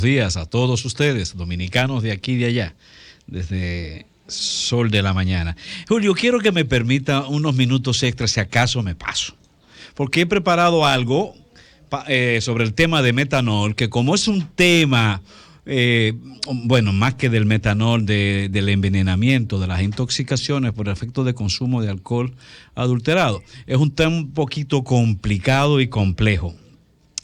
Días a todos ustedes, dominicanos de aquí y de allá, desde Sol de la Mañana. Julio, quiero que me permita unos minutos extras si acaso me paso, porque he preparado algo sobre el tema de metanol, que como es un tema, bueno, más que del metanol, del envenenamiento, de las intoxicaciones por efecto de consumo de alcohol adulterado, es un tema un poquito complicado y complejo.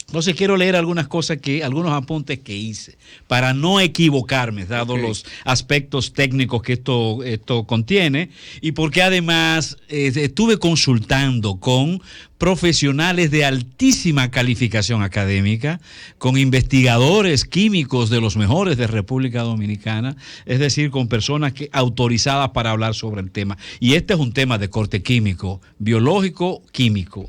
Entonces quiero leer algunos apuntes que hice para no equivocarme, dado los aspectos técnicos que esto contiene, y porque además estuve consultando con profesionales de altísima calificación académica, con investigadores químicos de los mejores de República Dominicana, es decir, con personas autorizadas para hablar sobre el tema. Y este es un tema de corte químico, biológico, químico.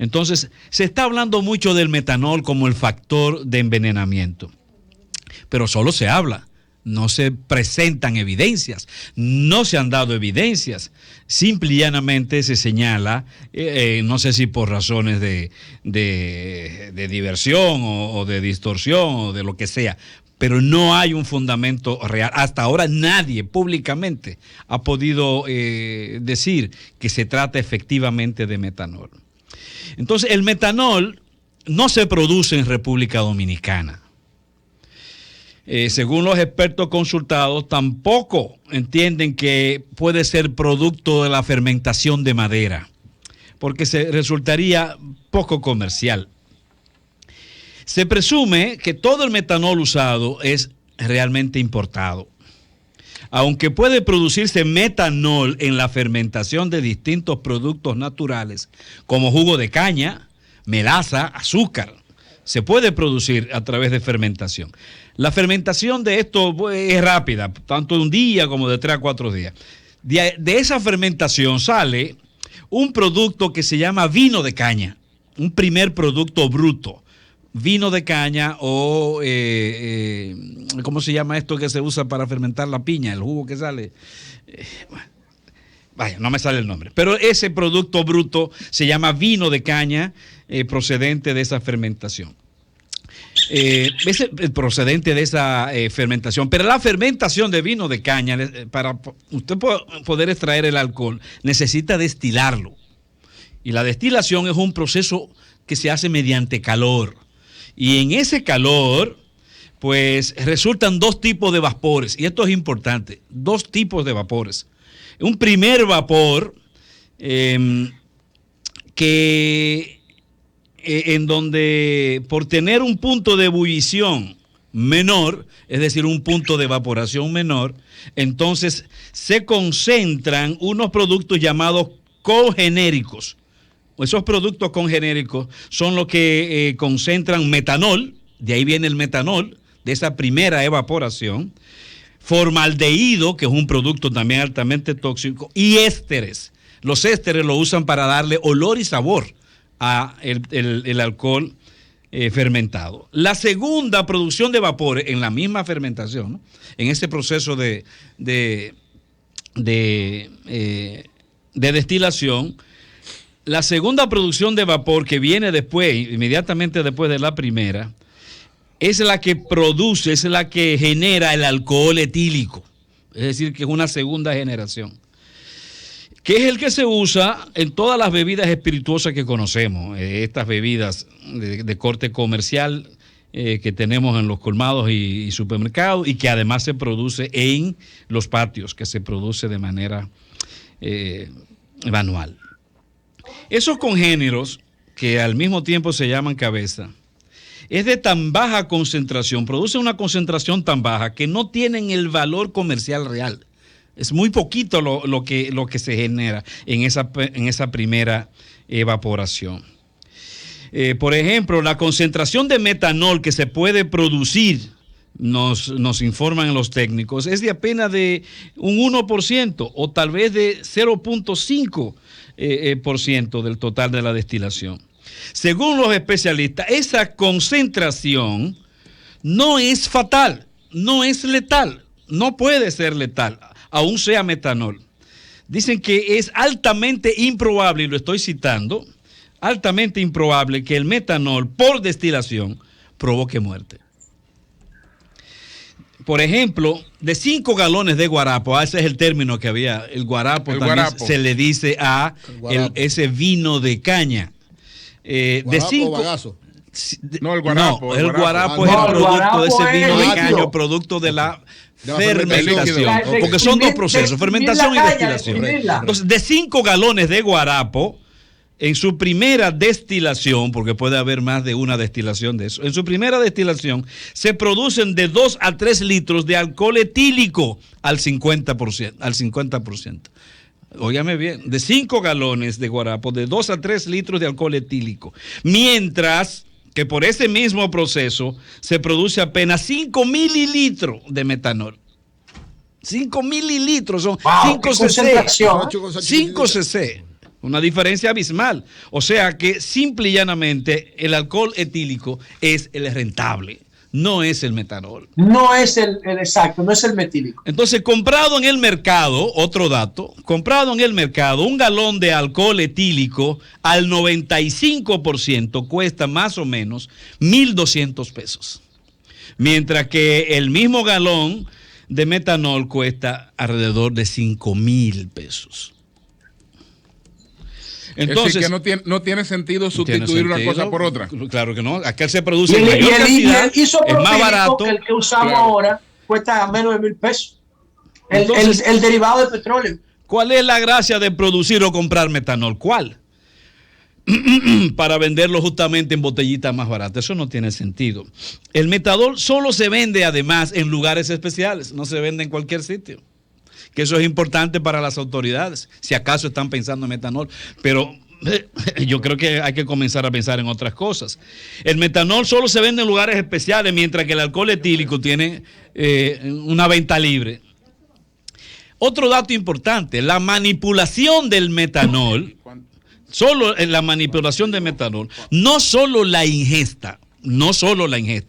Entonces, se está hablando mucho del metanol como el factor de envenenamiento, pero solo se habla, no se presentan evidencias, no se han dado evidencias, simple y llanamente se señala, no sé si por razones de diversión o de distorsión o de lo que sea, pero no hay un fundamento real. Hasta ahora nadie públicamente ha podido decir que se trata efectivamente de metanol. Entonces, el metanol no se produce en República Dominicana. Según los expertos consultados, tampoco entienden que puede ser producto de la fermentación de madera, porque resultaría poco comercial. Se presume que todo el metanol usado es realmente importado. Aunque puede producirse metanol en la fermentación de distintos productos naturales, como jugo de caña, melaza, azúcar, se puede producir a través de fermentación. La fermentación de esto es rápida, tanto de un día como de 3 a 4 días. De esa fermentación sale un producto que se llama vino de caña, un primer producto bruto. Vino de caña o, ¿cómo se llama esto que se usa para fermentar la piña? El jugo que sale. Vaya, no me sale el nombre. Pero ese producto bruto se llama vino de caña procedente de esa fermentación. Procedente de esa fermentación. Pero la fermentación de vino de caña, para usted poder extraer el alcohol, necesita destilarlo. Y la destilación es un proceso que se hace mediante calor. Y en ese calor, pues resultan dos tipos de vapores. Y esto es importante, dos tipos de vapores. Un primer vapor en donde por tener un punto de ebullición menor, es decir, un punto de evaporación menor, entonces se concentran unos productos llamados cogenéricos. Esos productos congenéricos son los que concentran metanol, de ahí viene el metanol, de esa primera evaporación, formaldehído, que es un producto también altamente tóxico, y ésteres. Los ésteres lo usan para darle olor y sabor a el alcohol fermentado. La segunda producción de vapores en la misma fermentación, ¿no? En ese proceso de destilación, la segunda producción de vapor que viene después, inmediatamente después de la primera, es la que produce, es la que genera el alcohol etílico. Es decir, que es una segunda generación. Que es el que se usa en todas las bebidas espirituosas que conocemos. Estas bebidas de corte comercial que tenemos en los colmados y supermercados, y que además se produce en los patios, que se produce de manera manual. Esos congéneros, que al mismo tiempo se llaman cabeza, es de tan baja concentración, producen una concentración tan baja que no tienen el valor comercial real. Es muy poquito lo que se genera en esa primera evaporación. Por ejemplo, la concentración de metanol que se puede producir, nos informan los técnicos, es de apenas de un 1% o tal vez de 0.5%. Por ciento del total de la destilación. Según los especialistas, esa concentración no es fatal, no es letal, no puede ser letal, aún sea metanol. Dicen que es altamente improbable, y lo estoy citando, altamente improbable que el metanol por destilación provoque muerte. por ejemplo, de 5 galones de guarapo, ese es el término que había, el guarapo también guarapo. Se le dice a ese vino de caña. De 5... No, el guarapo. No, el guarapo es el producto de ese vino de caña, producto de la fermentación. Porque son dos procesos, fermentación y destilación. Entonces, de 5 galones de guarapo, en su primera destilación, porque puede haber más de una destilación de eso, en su primera destilación se producen de 2 a 3 litros de alcohol etílico al 50%. Óigame bien, de 5 galones de guarapo, de 2 a 3 litros de alcohol etílico. Mientras que por ese mismo proceso se produce apenas 5 mililitros de metanol. 5 mililitros son 5 cc. 5 cc. Una diferencia abismal. O sea que simple y llanamente el alcohol etílico es el rentable, no es el metanol. No es el exacto, no es el metílico. Entonces, comprado en el mercado, otro dato, comprado en el mercado, un galón de alcohol etílico al 95% cuesta más o menos 1,200 pesos. Mientras que el mismo galón de metanol cuesta alrededor de 5,000 pesos. Entonces, es decir, que no tiene sentido sustituir una cosa por otra. Claro que no. Acá se produce en mayor cantidad, es más barato. El que usamos ahora cuesta menos de 1,000 pesos. El derivado de petróleo. ¿Cuál es la gracia de producir o comprar metanol? ¿Cuál? Para venderlo justamente en botellitas más baratas. Eso no tiene sentido. El metanol solo se vende además en lugares especiales. No se vende en cualquier sitio. Que eso es importante para las autoridades, si acaso están pensando en metanol, pero yo creo que hay que comenzar a pensar en otras cosas. El metanol solo se vende en lugares especiales, mientras que el alcohol etílico tiene una venta libre. Otro dato importante, la manipulación del metanol, solo en la manipulación del metanol, no solo la ingesta,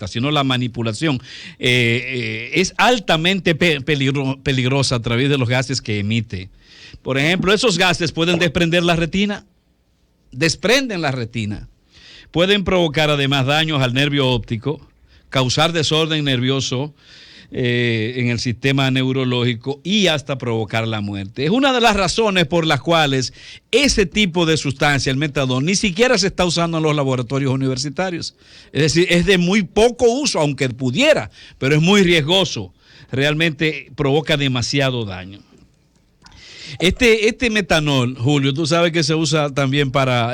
sino la manipulación es altamente peligrosa a través de los gases que emite. Por ejemplo, esos gases pueden desprenden la retina, pueden provocar además daños al nervio óptico, causar desorden nervioso en el sistema neurológico y hasta provocar la muerte. Es una de las razones por las cuales ese tipo de sustancia, el metanol, ni siquiera se está usando en los laboratorios universitarios. Es decir, es de muy poco uso, aunque pudiera, pero es muy riesgoso. Realmente provoca demasiado daño. Este metanol, Julio, tú sabes que se usa también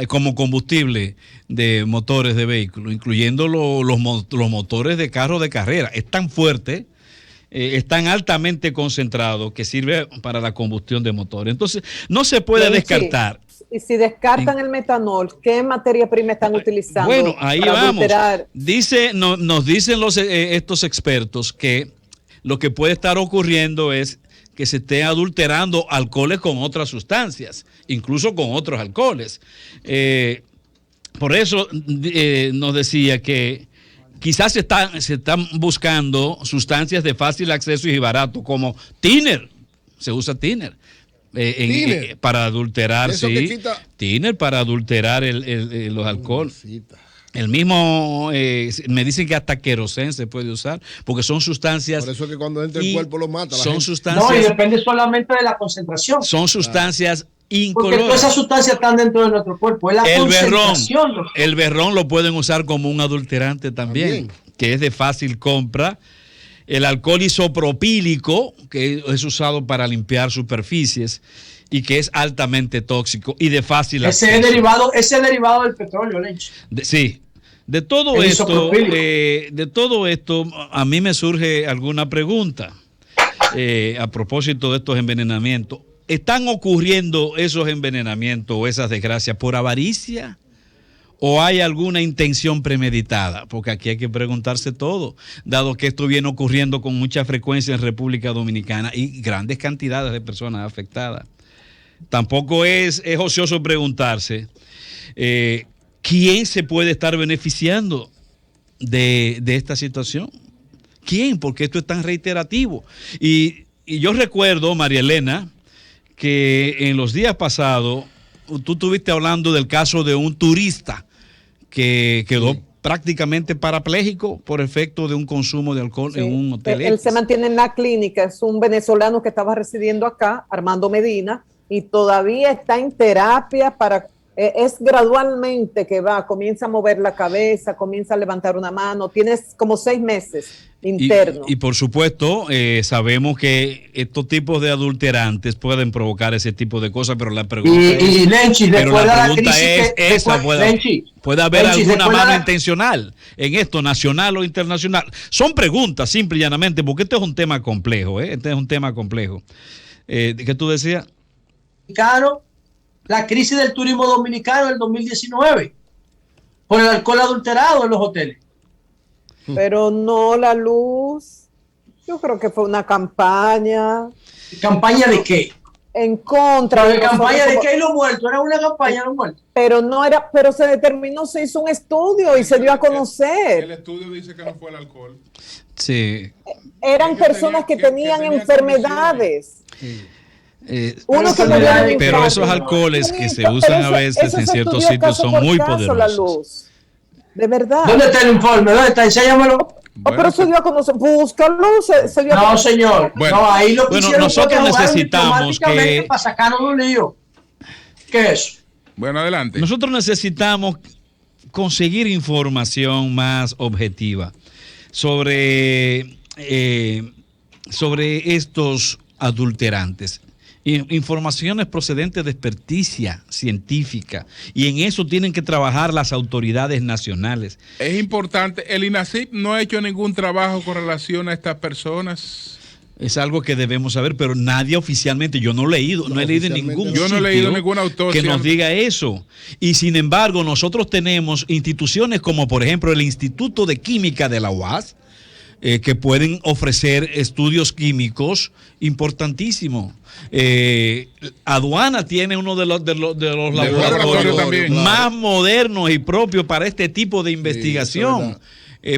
como combustible de motores de vehículos, incluyendo los motores de carros de carrera. Es tan fuerte, es tan altamente concentrado que sirve para la combustión de motores. Entonces, no se puede descartar. Y si descartan el metanol, ¿qué materia prima están utilizando? Bueno, ahí para vamos. Adulterar? Nos dicen estos expertos que lo que puede estar ocurriendo es que se esté adulterando alcoholes con otras sustancias, incluso con otros alcoholes. Por eso nos decía que quizás se están buscando sustancias de fácil acceso y barato, como thinner. Se usa thinner. Para adulterar, sí. Thinner para adulterar los alcoholes. El mismo, me dicen que hasta querosén se puede usar, porque son sustancias. Por eso es que cuando entra el cuerpo lo mata. Son sustancias. No, y depende solamente de la concentración. Son sustancias incoloras. Porque todas esas sustancias están dentro de nuestro cuerpo. Es la concentración. El berrón lo pueden usar como un adulterante también, que es de fácil compra. El alcohol isopropílico, que es usado para limpiar superficies y que es altamente tóxico y de fácil acceso. Ese es derivado del petróleo, Lencho. Sí. De todo esto, a mí me surge alguna pregunta a propósito de estos envenenamientos. ¿Están ocurriendo esos envenenamientos o esas desgracias por avaricia? ¿O hay alguna intención premeditada? Porque aquí hay que preguntarse todo, dado que esto viene ocurriendo con mucha frecuencia en República Dominicana y grandes cantidades de personas afectadas. Tampoco es ocioso preguntarse ¿quién se puede estar beneficiando de esta situación? ¿Quién? Porque esto es tan reiterativo. Y yo recuerdo, María Elena, que en los días pasados tú estuviste hablando del caso de un turista que quedó prácticamente parapléjico por efecto de un consumo de alcohol en un hotel. Él se mantiene en la clínica, es un venezolano que estaba residiendo acá, Armando Medina, y todavía está en terapia para... es gradualmente que comienza a mover la cabeza, comienza a levantar una mano, tienes como 6 meses interno. Y por supuesto, sabemos que estos tipos de adulterantes pueden provocar ese tipo de cosas, pero la pregunta y Lenchi, ¿puede haber alguna mano intencional en esto, nacional o internacional? Son preguntas, simple y llanamente, porque este es un tema complejo, este es un tema complejo. ¿Qué tú decías? Claro. La crisis del turismo dominicano del 2019 por el alcohol adulterado en los hoteles. Pero no la luz. Yo creo que fue una campaña. ¿Campaña de qué? En contra. ¿De campaña de qué y los muertos? Era una campaña de los muertos. Pero no era, pero se determinó, se hizo un estudio y se dio a conocer. El estudio dice que no fue el alcohol. Sí. Eran personas que tenían enfermedades. Pero esos alcoholes que se usan a veces en ciertos sitios son muy poderosos. De verdad. ¿Dónde está el informe? ¿Dónde está? Enséñamelo. Pero se dio a conocer. Búscalo. Se dio no, señor. Bueno, ahí lo que nosotros necesitamos que... para sacarnos de un lío. ¿Qué es? Bueno, adelante. Nosotros necesitamos conseguir información más objetiva sobre estos adulterantes. Informaciones procedentes de experticia científica, y en eso tienen que trabajar las autoridades nacionales. Es importante, el INASIP no ha hecho ningún trabajo con relación a estas personas. Es algo que debemos saber, pero nadie oficialmente, yo no he leído ningún autopsia que nos diga eso. Y sin embargo, nosotros tenemos instituciones como por ejemplo el Instituto de Química de la UAS, que pueden ofrecer estudios químicos importantísimos. Aduana tiene uno de los laboratorios más modernos y propios para este tipo de investigación.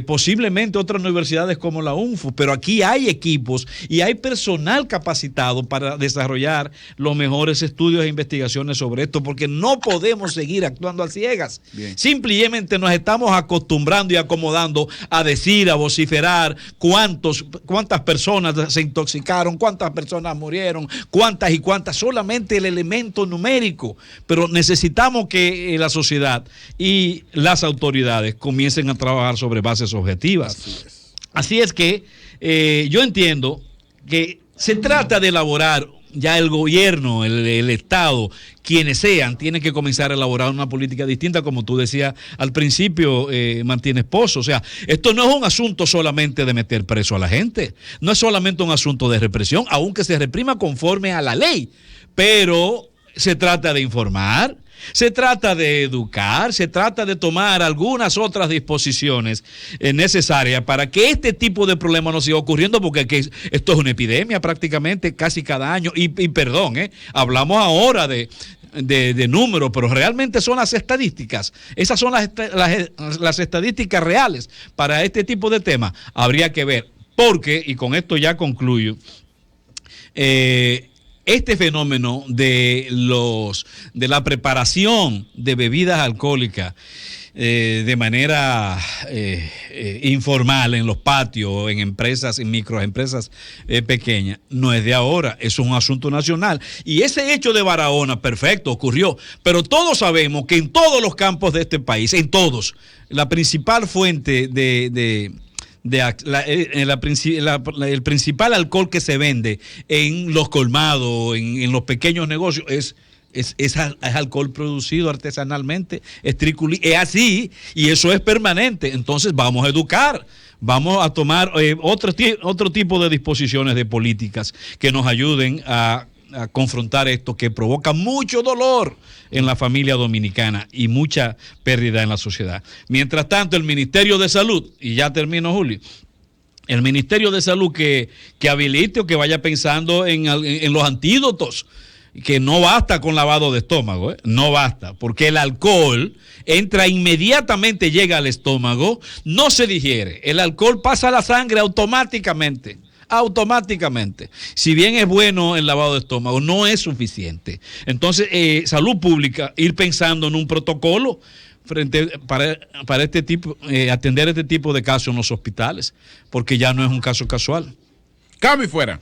Posiblemente otras universidades como la UNFU, pero aquí hay equipos y hay personal capacitado para desarrollar los mejores estudios e investigaciones sobre esto, porque no podemos seguir actuando a ciegas. Simplemente nos estamos acostumbrando y acomodando a decir, a vociferar cuántas personas se intoxicaron, cuántas personas murieron, cuántas y cuántas, solamente el elemento numérico, pero necesitamos que la sociedad y las autoridades comiencen a trabajar sobre bases objetivas. Así es que yo entiendo que se trata de elaborar, ya el gobierno, el Estado, quienes sean, tienen que comenzar a elaborar una política distinta, como tú decías al principio, Martínez Pozo. O sea, esto no es un asunto solamente de meter preso a la gente, no es solamente un asunto de represión, aunque se reprima conforme a la ley, pero se trata de informar, se trata de educar, se trata de tomar algunas otras disposiciones necesarias para que este tipo de problemas no siga ocurriendo, porque esto es una epidemia prácticamente casi cada año. Y perdón, hablamos ahora de números, pero realmente son las estadísticas. Esas son las estadísticas reales para este tipo de temas. Habría que ver, porque, y con esto ya concluyo, este fenómeno de la preparación de bebidas alcohólicas de manera informal en los patios, en empresas, en microempresas pequeñas, no es de ahora, es un asunto nacional. Y ese hecho de Barahona, perfecto, ocurrió, pero todos sabemos que en todos los campos de este país, en todos, la principal fuente el principal alcohol que se vende en los colmados, en los pequeños negocios, es alcohol producido artesanalmente, es así, y eso es permanente. Entonces vamos a educar, vamos a tomar otro tipo de disposiciones de políticas que nos ayuden a confrontar esto, que provoca mucho dolor en la familia dominicana y mucha pérdida en la sociedad. Mientras tanto, el Ministerio de Salud, y ya termino, Julio, el Ministerio de Salud que habilite o que vaya pensando en los antídotos, que no basta con lavado de estómago, no basta, porque el alcohol entra inmediatamente, llega al estómago, no se digiere, el alcohol pasa a la sangre automáticamente. Si bien es bueno el lavado de estómago, no es suficiente. Entonces, salud pública, ir pensando en un protocolo para este tipo, atender este tipo de casos en los hospitales, porque ya no es un caso casual. Cambio y fuera.